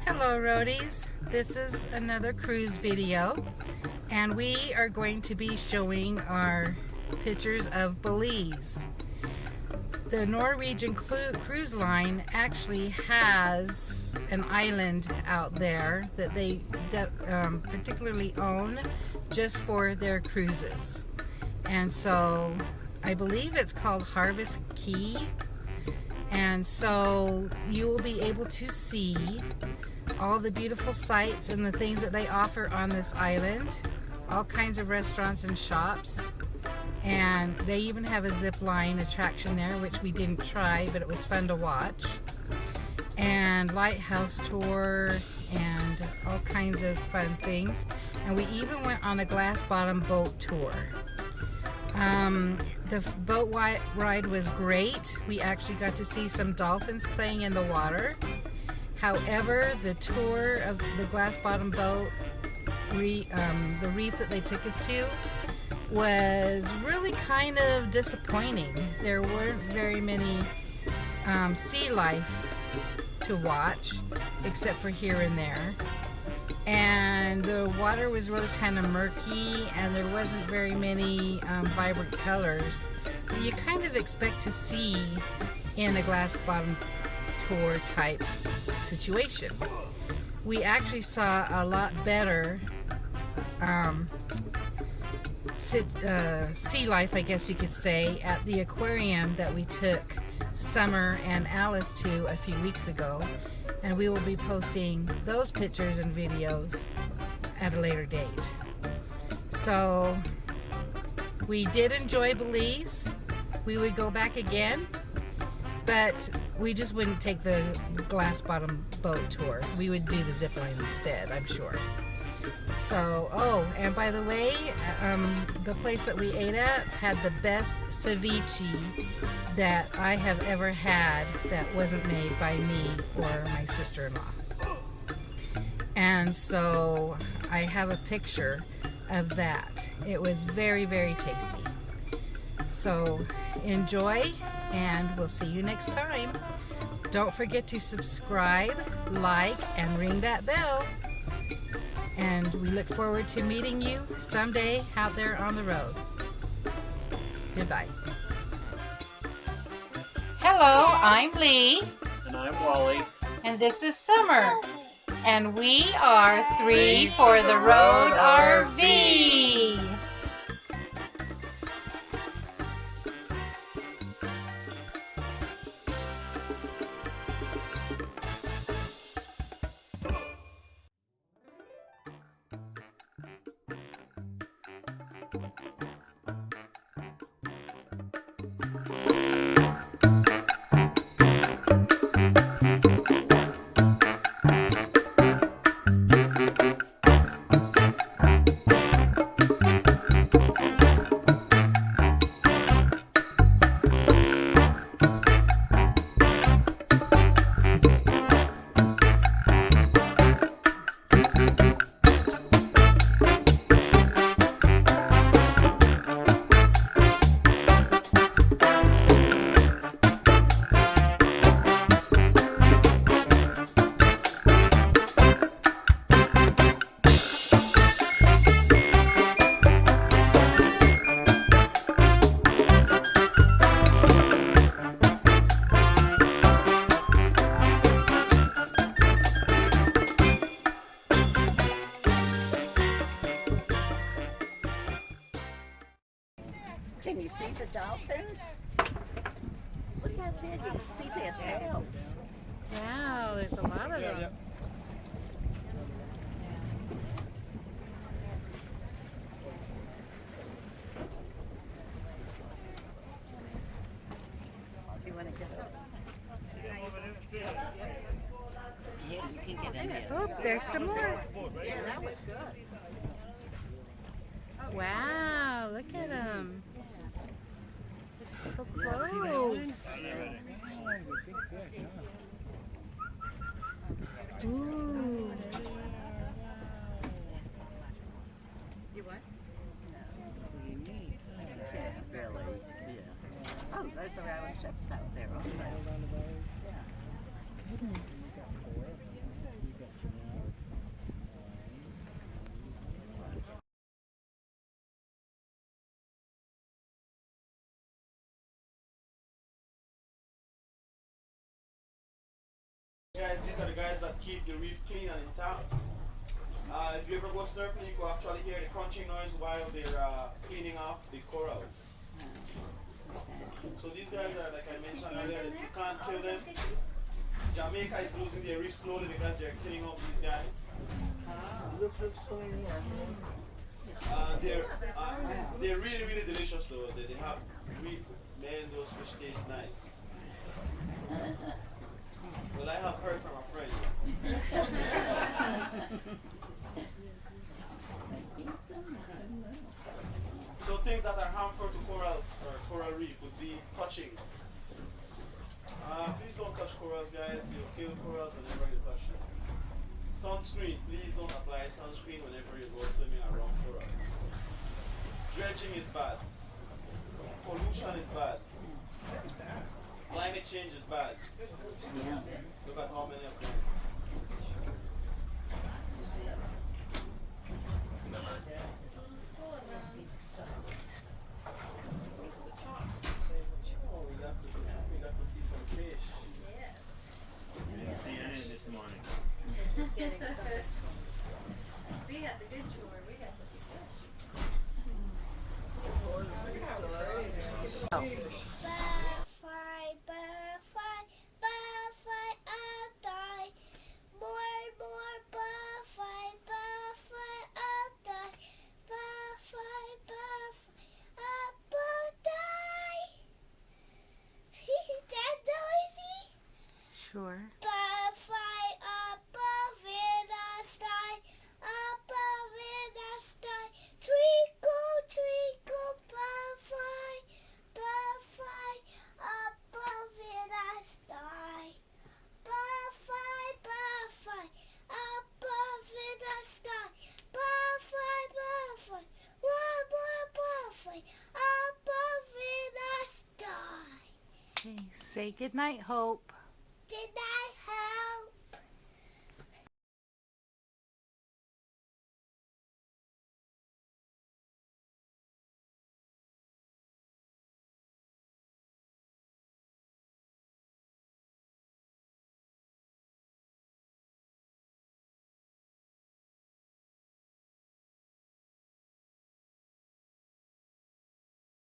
Hello roadies, this is another cruise video and we are going to be showing our pictures of Belize. The Norwegian Cruise line actually has an island out there that they particularly own just for their cruises, and so I believe it's called Harvest Caye, and so you will be able to see all the beautiful sights and the things that they offer on this island, all kinds of restaurants and shops, and they even have a zip line attraction there, which we didn't try, but it was fun to watch, and lighthouse tour and all kinds of fun things. And we even went on a glass bottom boat tour. The boat ride was great. We actually got to see some dolphins playing in the water. However, the tour of the glass bottom boat, the reef that they took us to, was really kind of disappointing. There weren't very many sea life to watch, except for here and there. And the water was really kind of murky, and there wasn't very many vibrant colors that you kind of expect to see in a glass bottom tour type situation. We actually saw a lot better sea life, I guess you could say, at the aquarium that we took Summer and Alice to a few weeks ago, and we will be posting those pictures and videos at a later date. So we did enjoy Belize. We would go back again, but we just wouldn't take the glass bottom boat tour. We would do the zip line instead, I'm sure. So, oh, and by the way, the place that we ate at had the best ceviche that I have ever had that wasn't made by me or my sister-in-law. And so I have a picture of that. It was very, very tasty. So enjoy, and we'll see you next time. Don't forget to subscribe, like, and ring that bell. And we look forward to meeting you someday out there on the road. Goodbye. Hello, I'm Lee. And I'm Wally. And this is Summer. And we are Three for the Road RV. Can you see the dolphins? Look out there, you see their tails. Wow, there's a lot of them. Do you want to get up? Yeah, you can get in there. Oh, there's some more. Yeah, that was good. Wow, look at them. So close. Ooh. You what? Yeah, really. Yeah. Oh, those are our ships out there, aren't they? Yeah. Goodness. keep the reef clean and intact. If you ever go snorkeling, you can actually hear the crunching noise while they're cleaning off the corals. So these guys are, like I mentioned earlier, you can't kill them. Jamaica is losing their reef slowly because they're killing off these guys. Look, so many of them. They're really, really delicious though. They have man, those fish taste nice. Well, I have heard from a friend. So things that are harmful to corals or coral reef would be touching. Please don't touch corals, guys. You'll kill corals whenever you touch them. Sunscreen. Please don't apply sunscreen whenever you go swimming around corals. Dredging is bad. Pollution is bad. Climate change is bad. Look at how many of them. Oh, we got to see some fish. Didn't see any this morning. Getting something from the sun. We had the good tour. We got to see fish. Sure. Butterfly above in the sky, above in the sky. Twinkle, twinkle, butterfly, butterfly above in the sky. Butterfly, butterfly above in the sky. Butterfly, butterfly, one more butterfly above in the sky. Okay, say goodnight, Hope. Did